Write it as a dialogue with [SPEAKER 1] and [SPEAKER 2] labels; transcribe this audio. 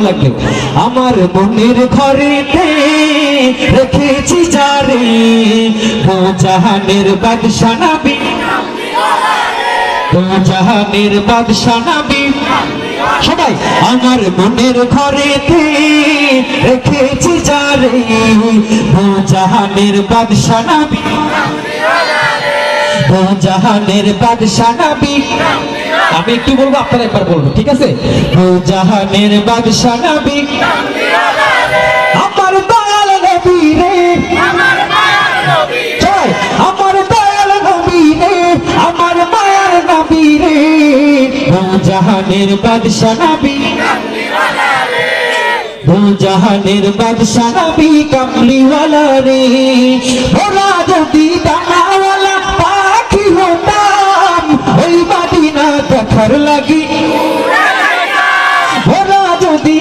[SPEAKER 1] আমার মনের ঘরেতে রেখেছি যারে দু জাহানের বাদশা নবী, দু জাহানের বাদশা নবী। সবাই আমার মনের ঘরেতে রেখেছি যারে দু জাহানের বাদশা নবী, দু জাহানের বাদশা নবী। আমি একটু বলবো, আপনারা একবার বলবো, ঠিক আছে? দু জাহানের বাদশা নবী, আমার দয়াল নবী রে, আমার দয়াল নবী রে, আমার মায়ার নবী রে, দু জাহানের বাদশা নবী, দু জাহানের বাদশা নবী কামলিওয়ালা রে। ওরা যদি ডানাওয়ালা পাখি হতাম ওই মদিনা দেখার লাগি, ওরা যদি